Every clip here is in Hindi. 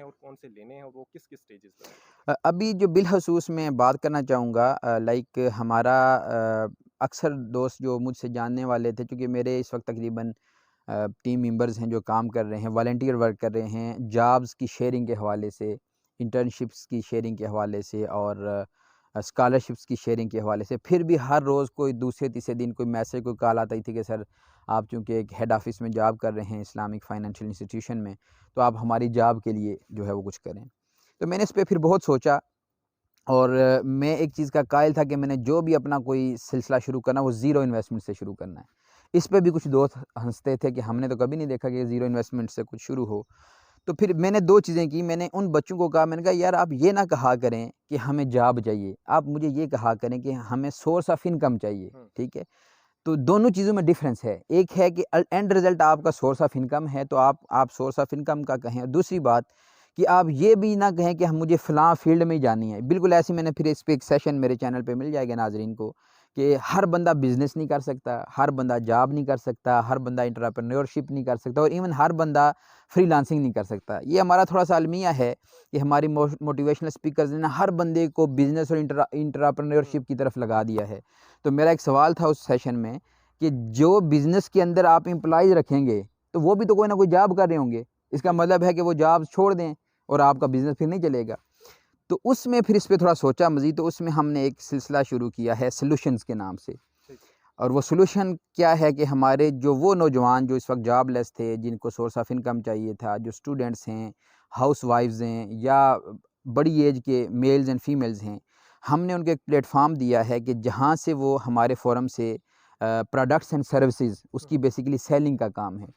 और कौन से लेने हैं और वो किस स्टेजेस पर हैं? अभी जो बिलख़सूस मैं बात करना चाहूँगा, लाइक हमारा अक्सर दोस्त जो मुझसे जानने वाले थे, चूँकि मेरे इस वक्त तकरीबन टीम मेंबर्स हैं जो काम कर रहे हैं, वॉलंटियर वर्क कर रहे हैं, जॉब्स की शेयरिंग के हवाले से, इंटर्नशिप्स की शेयरिंग के हवाले से और स्कॉलरशिप्स की शेयरिंग के हवाले से। फिर भी हर रोज़ कोई दूसरे तीसरे दिन कोई मैसेज, कोई कॉल आती थी कि सर आप चूँकि एक हेड ऑफ़िस में जॉब कर रहे हैं इस्लामिक फ़ाइनेंशियल इंस्टीट्यूशन में, तो आप हमारी जॉब के लिए जो है वो कुछ करें। तो मैंने इस पे फिर बहुत सोचा और मैं एक चीज़ का कायल था कि मैंने जो भी अपना कोई सिलसिला शुरू करना, वो ज़ीरो इन्वेस्टमेंट से शुरू करना है। इस पे भी कुछ दोस्त हँसते थे कि हमने तो कभी नहीं देखा कि ज़ीरो इन्वेस्टमेंट से कुछ शुरू हो। तो फिर मैंने 2 चीज़ें की, मैंने उन बच्चों को कहा, मैंने कहा यार आप ये ना कहा करें कि हमें जॉब चाहिए, आप मुझे ये कहा करें कि हमें सोर्स ऑफ इनकम चाहिए, हुँ, ठीक है? तो दोनों चीज़ों में डिफ़रेंस है। एक है कि एंड रिज़ल्ट आपका सोर्स ऑफ इनकम है, तो आप सोर्स ऑफ इनकम का कहें। और दूसरी बात कि आप ये भी ना कहें कि हम मुझे फ़लाँ फ़ील्ड में ही जानी है। बिल्कुल ऐसे मैंने फिर इस पे एक सेशन मेरे चैनल पे मिल जाएगा नाज़रीन को कि हर बंदा बिज़नेस नहीं कर सकता, हर बंदा जॉब नहीं कर सकता, हर बंदा एंटरप्रेन्योरशिप नहीं कर सकता और इवन हर बंदा फ्रीलांसिंग नहीं कर सकता। ये हमारा थोड़ा-सा अलमिया है कि हमारी मोटिवेशनल स्पीकर्स ने ना हर बंदे को बिज़नेस और हुँ, एंटरप्रेन्योरशिप की तरफ लगा दिया है। तो मेरा एक सवाल था उस सेशन में कि जो बिज़नेस के अंदर आप एम्प्लॉइज़ रखेंगे, तो वो भी तो कोई ना कोई जॉब कर रहे होंगे। इसका बिल्कुल। मतलब है कि वो जॉब छोड़ दें और आपका बिज़नेस फिर नहीं चलेगा। तो उसमें फिर इस पे थोड़ा सोचा मज़ीद, तो उसमें हमने एक सिलसिला शुरू किया है सॉल्यूशंस के नाम से। ठीक। और वो सॉल्यूशन क्या है कि हमारे जो वो नौजवान जो इस वक्त जॉबलेस थे, जिनको सोर्स ऑफ इनकम चाहिए था, जो स्टूडेंट्स हैं, हाउसवाइफ्स हैं या बड़ी एज के मेल्स एंड फीमेल्स हैं, हमने उनको एक प्लेटफ़ॉर्म दिया है कि जहाँ से वो हमारे फ़ोरम से प्रोडक्ट्स एंड सर्विसेज़ हुँ, उसकी बेसिकली सेलिंग का काम है।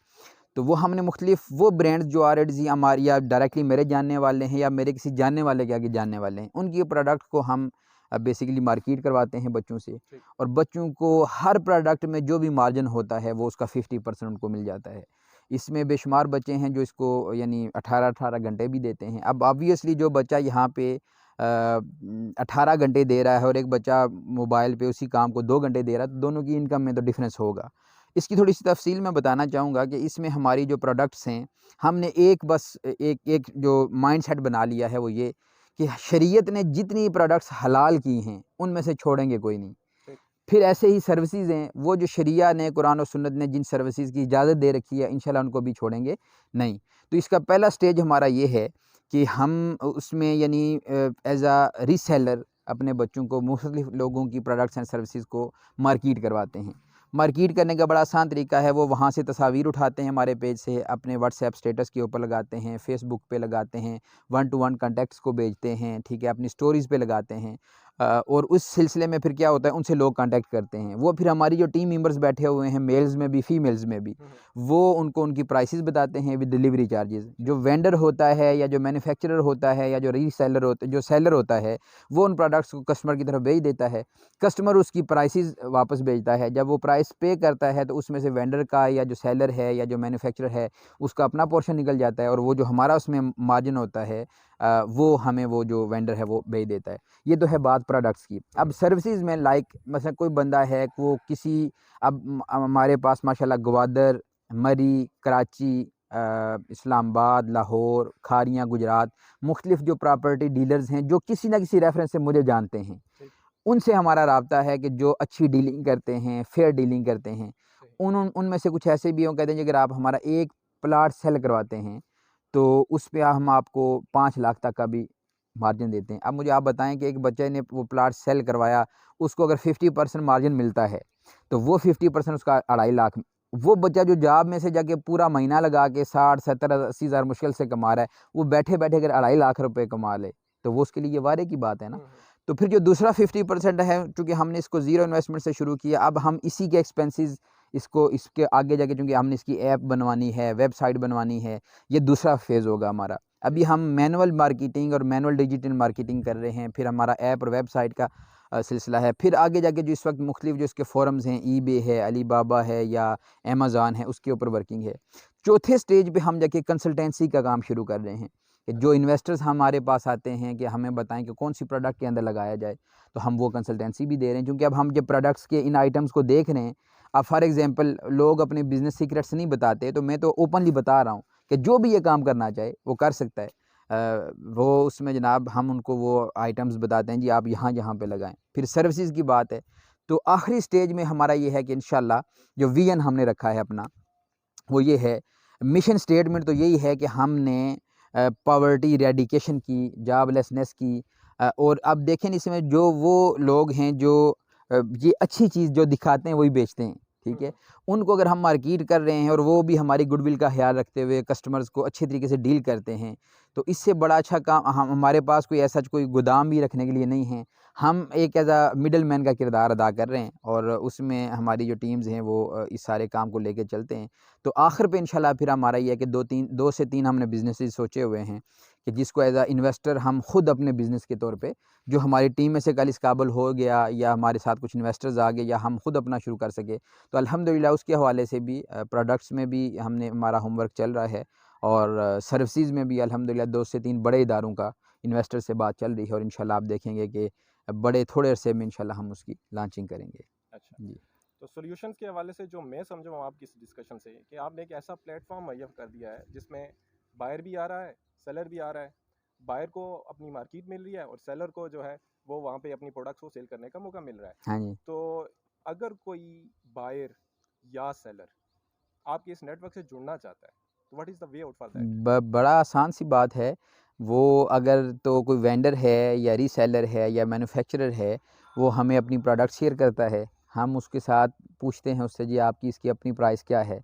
तो वो हमने मुख्तलिफ वो ब्रांड्स जो ऑलरेडी हमारी या डायरेक्टली मेरे जानने वाले हैं या मेरे किसी जानने वाले के आगे जानने वाले हैं, उनकी प्रोडक्ट को हम बेसिकली मार्केट करवाते हैं बच्चों से ठीक। और बच्चों को हर प्रोडक्ट में जो भी मार्जिन होता है वो उसका 50% उनको मिल जाता है। इसमें बेशुमार बच्चे हैं जो इसको यानी 18-18 घंटे भी देते हैं। अब ऑब्वियसली जो बच्चा यहाँ पे 18 घंटे दे रहा है और एक बच्चा मोबाइल पे उसी काम को 2 घंटे दे रहा है, तो दोनों की इनकम में तो डिफ़रेंस होगा। इसकी थोड़ी-सी तफ़सील मैं बताना चाहूँगा कि इसमें हमारी जो प्रोडक्ट्स हैं, हमने एक बस एक एक जो माइंडसेट बना लिया है वो ये कि शरीयत ने जितनी प्रोडक्ट्स हलाल की हैं, उनमें से छोड़ेंगे कोई नहीं। ठीक। फिर ऐसे ही सर्विसेज़ हैं, वो जो शरिया ने, कुरान और सुन्नत ने जिन सर्विसेज़ की इजाज़त दे रखी है, इंशाअल्लाह उनको भी छोड़ेंगे नहीं। तो इसका पहला स्टेज हमारा ये है कि हम उसमें यानी एज़ अ रीसेलर अपने बच्चों को मुख़्तलिफ़ लोगों की प्रोडक्ट्स एंड सर्विसेज़ को मार्केट करवाते हैं। मार्केट करने का बड़ा आसान तरीका है, वो वहाँ से तस्वीर उठाते हैं हमारे पेज से, अपने व्हाट्सएप स्टेटस के ऊपर लगाते हैं, फ़ेसबुक पे लगाते हैं, वन टू वन कॉन्टैक्ट्स को भेजते हैं, ठीक है? अपनी स्टोरीज़ पे लगाते हैं। और उस सिलसिले में फिर क्या होता है, उनसे लोग कॉन्टैक्ट करते हैं। वो फिर हमारी जो टीम मेंबर्स बैठे हुए हैं, मेल्स में भी, फीमेल्स में भी, हुँ, हुँ, वो उनको उनकी प्राइसेज़ बताते हैं विद डिलीवरी चार्जेज़। ठीक। जो वेंडर होता है या जो मैन्युफैक्चरर होता है या जो रीसेलर होता है, जो सेलर होता है, वो उन प्रोडक्ट्स को कस्टमर की तरफ भेज देता है। कस्टमर उसकी प्राइसेज़ वापस भेजता है। जब वो प्राइस पे करता है, तो उसमें से वेंडर का या जो सेलर है या जो मैन्युफैक्चरर है, उसका अपना पोर्शन निकल जाता है और वो जो हमारा उसमें मार्जिन होता है वो हमें वो जो वेंडर है, वो भेज देता है। ये तो है बात प्रोडक्ट्स की। हुँ, अब सर्विसेज़ में लाइक मसलन कोई बंदा है वो किसी अब हमारे पास माशाल्लाह ग्वादर, मरी, कराची इस्लामाबाद, लाहौर, खारियाँ, गुजरात मुख्तलिफ जो प्रॉपर्टी डीलर्स हैं, जो किसी न किसी रेफ़रेंस से मुझे जानते हैं। ठीक। उनसे हमारा राब्ता है कि जो अच्छी डीलिंग करते हैं, फेयर डीलिंग करते हैं। सही। उनमें से कुछ ऐसे भी हों, कहते हैं जी अगर आप हमारा एक प्लॉट सेल करवाते हैं, तो उस पे हम आपको 5 लाख तक का भी मार्जिन देते हैं। अब मुझे आप बताएँ कि एक बच्चे ने वो प्लॉट सेल करवाया, उसको अगर 50% मार्जिन मिलता है, तो वो 50% उसका 2.5 लाख। वो बच्चा जो जॉब में से जाके पूरा महीना लगा के 60, 70, 80 हज़ार मुश्किल से कमा रहा है, वो बैठे-बैठे अगर 2.5 लाख रुपए कमा ले, तो वो उसके लिए ये वारे की बात है ना। हुँ, हुँ, तो फिर जो दूसरा 50% है, चूँकि हमने इसको ज़ीरो इन्वेस्टमेंट से शुरू किया, अब हम इसी के एक्सपेंसेस इसको इसके आगे जाके चूँकि हमने इसकी ऐप बनवानी है, वेबसाइट बनवानी है, ये दूसरा फ़ेज़ होगा हमारा। अभी ठीक। हम मैनुअल मार्केटिंग और मैनुअल डिजिटल मार्केटिंग कर रहे हैं, फिर हमारा ऐप और वेबसाइट का सिलसिला है। फिर आगे जाके जो इस वक़्त मुख्तलिफ जो इसके फ़ोरम्स हैं, ईबे है, अलीबाबा है या अमेज़न है, उसके ऊपर वर्किंग है। चौथे स्टेज पे हम जाके कंसल्टेंसी का काम शुरू कर रहे हैं, कि जो अच्छा। इन्वेस्टर्स हमारे पास आते हैं कि हमें बताएँ कि कौन-सी प्रोडक्ट के अंदर लगाया जाए, तो हम वो कंसल्टेंसी भी दे रहे हैं। क्योंकि अब हम जब प्रोडक्ट्स के इन आइटम्स को देख रहे हैं, अब फॉर एग्ज़ाम्पल लोग अपने बिज़नेस सीक्रेट्स नहीं बताते, तो मैं तो ओपनली बता रहा हूँ कि जो भी ये काम करना चाहे, वो कर सकता है। वो उसमें जनाब हम उनको वो आइटम्स बताते हैं जी आप यहाँ पे लगाएं। फिर सर्विसेज की बात है तो आखिरी स्टेज में हमारा ये है कि इंशाल्लाह जो विजन हमने रखा है अपना वो ये है, मिशन स्टेटमेंट तो यही है कि हमने पॉवर्टी इरेडिकेशन की, जॉबलेसनेस की, और अब देखें इसमें जो वो लोग हैं जो ये अच्छी चीज़ जो दिखाते हैं वही बेचते हैं, ठीक है। उनको अगर हम मार्केट कर रहे हैं और वो भी हमारी गुडविल का ख्याल रखते हुए कस्टमर्स को अच्छे तरीके से डील करते हैं, तो इससे बड़ा अच्छा काम हमारे पास कोई ऐसा कोई गोदाम भी रखने के लिए नहीं है। हम एक एज अ मिडल मैन का किरदार अदा कर रहे हैं और उसमें हमारी जो टीम्स हैं वो इस सारे काम को लेके चलते हैं। तो आखिर पे इंशाल्लाह फिर हमारा ये है कि 2 से 3 हमने बिजनेसेस सोचे हुए हैं कि जिसको एज अ इन्वेस्टर हम खुद अपने बिज़नेस के तौर पे, जो हमारी टीम में से कल इस काबिल हो गया या हमारे साथ कुछ इन्वेस्टर्स आ गए या हम खुद अपना शुरू कर सके, तो अल्हम्दुलिल्लाह उसके हवाले से भी प्रोडक्ट्स में भी हमने हमारा होमवर्क चल रहा है और सर्विसेज में भी अल्हम्दुलिल्लाह 2 से 3 बड़े इदारों का इन्वेस्टर से बात चल रही है और इंशाल्लाह आप देखेंगे कि बड़े थोड़े अरसे में इंशाल्लाह हम उसकी लॉन्चिंग करेंगे। अच्छा, जी। तो सॉल्यूशंस के हवाले से जो मैं समझा हूँ आपकी इस डिस्कशन से कि आपने एक ऐसा प्लेटफॉर्म मुहैया कर दिया है जिसमें बायर भी आ रहा है, सेलर भी आ रहा है। बायर को अपनी मार्केट मिल रही है और सेलर को जो है वो वहाँ पे अपनी प्रोडक्ट्स को सेल करने का मौका मिल रहा है। हाँ जी। तो अगर कोई बायर या सेलर आपके इस नेटवर्क से जुड़ना चाहता है तो what is the way out for that? बड़ा आसान सी बात है। वो अगर तो कोई वेंडर है या रीसेलर है या मैन्युफैक्चरर है, वो हमें अपनी प्रोडक्ट शेयर करता है। हम उसके साथ पूछते हैं उससे जी आपकी इसकी अपनी प्राइस क्या है?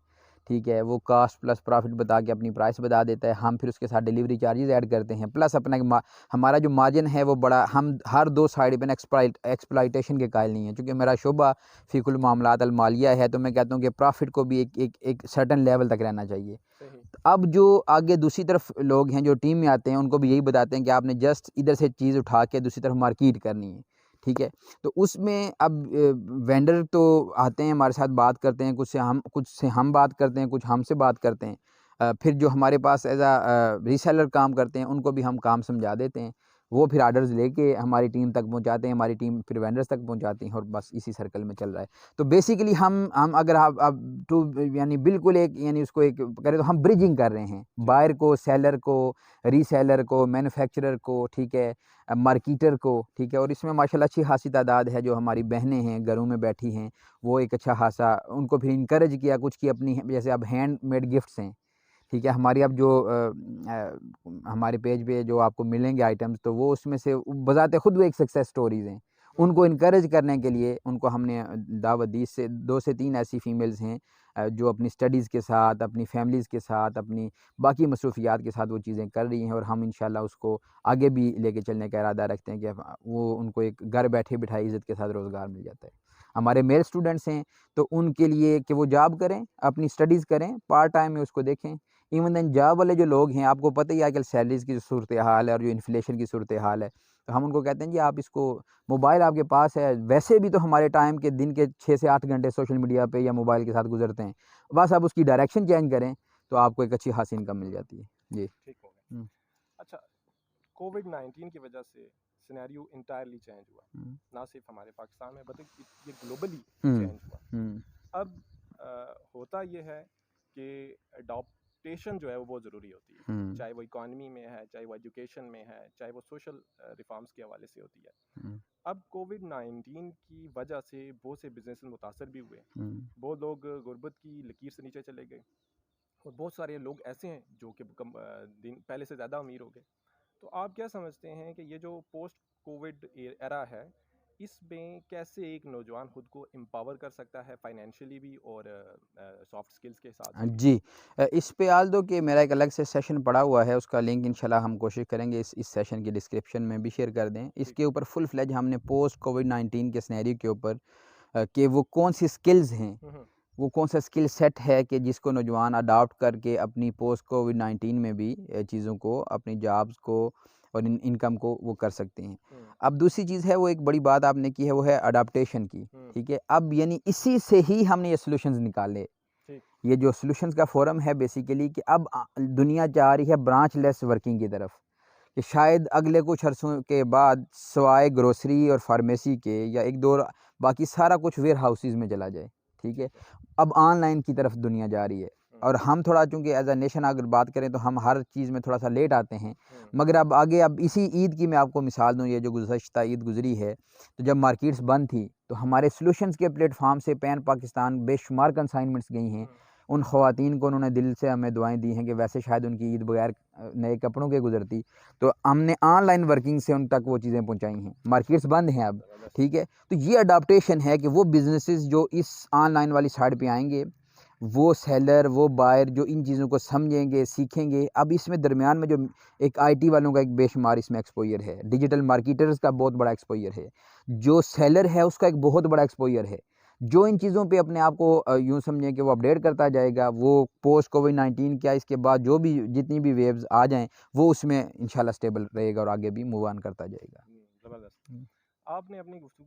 ठीक है, वो कॉस्ट प्लस प्रॉफ़िट बता के अपनी प्राइस बता देता है। हम फिर उसके साथ डिलीवरी चार्जेज़ ऐड करते हैं प्लस अपना हमारा जो मार्जिन है वो बड़ा, हम हर 2 साइड पे ना एक्सप्लॉइटेशन के कायल नहीं है। चूँकि मेरा शोबा फ़िकुल मामलात अल मालिया है, तो मैं कहता हूँ कि प्रॉफ़िट को भी एक सर्टेन लेवल तक रहना चाहिए। सही। अब जो आगे दूसरी तरफ लोग हैं जो टीम में आते हैं, उनको भी यही बताते हैं कि आपने जस्ट इधर से चीज़ उठा के दूसरी तरफ मार्केट करनी है, ठीक है। तो उसमें अब वेंडर तो आते हैं हमारे साथ बात करते हैं, कुछ से हम बात करते हैं, कुछ हमसे बात करते हैं। फिर जो हमारे पास एज अ रीसेलर काम करते हैं उनको भी हम काम समझा देते हैं। वो फिर ऑर्डर्स लेके हमारी टीम तक पहुंचाते हैं, हमारी टीम फिर वेंडर्स तक पहुंचाती है और बस इसी सर्कल में चल रहा है। तो बेसिकली हम अगर आप अब टू यानी बिल्कुल एक यानी उसको एक करें तो हम ब्रिजिंग कर रहे हैं, बायर को, सेलर को, रीसेलर को, मैन्युफैक्चरर को, ठीक है, मार्केटर को, ठीक है। और इसमें माशाल्लाह अच्छी खासी तादाद है जो हमारी बहनें हैं घरों में बैठी हैं, वो एक अच्छा खासा उनको फिर इनकरेज किया कुछ की अपनी, जैसे अब हैंडमेड गिफ्ट्स हैं, ठीक है। हमारी अब जो हमारे पेज पे जो आपको मिलेंगे आइटम्स, तो वो उसमें से बजाते खुद वो एक सक्सेस स्टोरीज़ हैं। उनको इनकरेज करने के लिए उनको हमने दावत दी। से 2 से 3 ऐसी फ़ीमेल्स हैं जो अपनी स्टडीज़ के साथ, अपनी फैमिलीज़ के साथ, अपनी बाकी मसरूफ़ियात के साथ वो चीज़ें कर रही हैं और हम इंशाल्लाह उसको आगे भी लेके चलने का इरादा रखते हैं कि वो उनको एक घर बैठे बिठाए इज़्ज़त के साथ रोज़गार मिल जाता है। हमारे मेल स्टूडेंट्स हैं तो उनके लिए कि वो जॉब करें, अपनी स्टडीज़ करें, पार्ट टाइम में उसको देखें। इवन देन जॉब वाले जो लोग हैं, आपको पता ही है आजकल सैलरीज़ की जो सूरत हाल है और जो इन्फ्लेशन की सूरत हाल है, तो हम उनको कहते हैं जी आप इसको, मोबाइल आपके पास है, वैसे भी तो हमारे टाइम के दिन के 6 से 8 घंटे सोशल मीडिया पे या मोबाइल के साथ गुजरते हैं। बस आप उसकी डायरेक्शन चेंज करें तो आपको एक अच्छी खासी इनकम मिल जाती है। जी। ठीक हो गया। अच्छा, कोविड-19 की वजह से सिनेरियो इंटायरली चेंज हुआ, ना सिर्फ हमारे पाकिस्तान में बल्कि ये ग्लोबली चेंज हुआ। अब होता ये है कि अडॉप्टेशन जो है वो बहुत ज़रूरी होती है, चाहे वो इकॉनमी में है, चाहे वो एजुकेशन में है, चाहे वो सोशल रिफॉर्म्स के हवाले से होती है। अब कोविड-19 की वजह से बहुत से बिजनेस मुतासर भी हुए, बहुत लोग गुर्बत की लकीर से नीचे चले गए और बहुत सारे लोग ऐसे हैं जो कि दिन पहले से ज़्यादा अमीर हो गए। तो आप क्या समझते हैं कि ये जो पोस्ट कोविड एरा है, इसमें कैसे एक नौजवान खुद को एम्पावर कर सकता है फाइनेंशियली भी और सॉफ्ट स्किल्स के हिसाब से भी? जी। इस पे आल दो कि मेरा एक अलग से सेशन पड़ा हुआ है, उसका लिंक इंशाल्लाह हम कोशिश करेंगे इस सेशन की डिस्क्रिप्शन में भी शेयर कर दें। इसके ऊपर फुल फ्लेज हमने पोस्ट कोविड-19 के सिनेरियो के ऊपर कि वो कौन सी स्किल्स हैं, वो कौन सा स्किल सेट है कि जिसको नौजवान अडॉप्ट करके अपनी पोस्ट कोविड-19 में भी चीज़ों को, अपनी जॉब्स को और इनकम को वो कर सकते हैं। अब दूसरी चीज़ है, वो एक बड़ी बात आपने की है, वो है अडॉप्टेशन की, ठीक है। अब यानी इसी से ही हमने ये सॉल्यूशंस निकाले। ये जो सॉल्यूशंस का फोरम है बेसिकली कि अब दुनिया जा रही है ब्रांच लेस वर्किंग की तरफ, कि शायद अगले कुछ अरसों के बाद सवाए ग्रोसरी और फार्मेसी के या एक दो बाकी सारा कुछ वेयर हाउसेज में चला जाए, ठीक है। अब ऑनलाइन की तरफ दुनिया जा रही है। और हम थोड़ा चूँकि एज अ नेशन अगर बात करें तो हम हर चीज़ में थोड़ा सा लेट आते हैं। मगर अब आगे अब इसी ईद की मैं आपको मिसाल दूँ, ये जो गुज़श्ता ईद गुज़री है, तो जब मार्केट्स बंद थी तो हमारे सॉल्यूशंस के प्लेटफॉर्म से पैन पाकिस्तान बेशुमार कंसाइनमेंट्स गई हैं। उन ख़वातीन को उन्होंने दिल से हमें दुआएँ दी हैं कि वैसे शायद उनकी ईद बगैर नए कपड़ों के गुजरती, तो हमने ऑनलाइन वर्किंग से उन तक वो चीज़ें पहुँचाई हैं। मार्केट्स बंद हैं अब, ठीक है। तो ये अडॉप्टेशन है कि वो बिज़नेसेस जो इस ऑनलाइन वाली साइड पे आएँगे, वो सेलर, वो बायर जो इन चीज़ों को समझेंगे, सीखेंगे। अब इसमें दरमियान में जो एक आईटी वालों का एक बेशुमार इसमें एक्सपोज़र है, डिजिटल मार्केटर्स का बहुत बड़ा एक्सपोज़र है, जो सेलर है उसका एक बहुत बड़ा एक्सपोज़र है। जो इन चीज़ों पे अपने आप को यूँ समझें कि वो अपडेट करता जाएगा, वो पोस्ट कोविड-19 क्या इसके बाद जो भी जितनी भी वेव्स आ जाएँ, वो उसमें इंशाल्लाह स्टेबल रहेगा और आगे भी मूव ऑन करता जाएगा। ज़बरदस्त। हुँ। आपने अपनी गुफ्तगू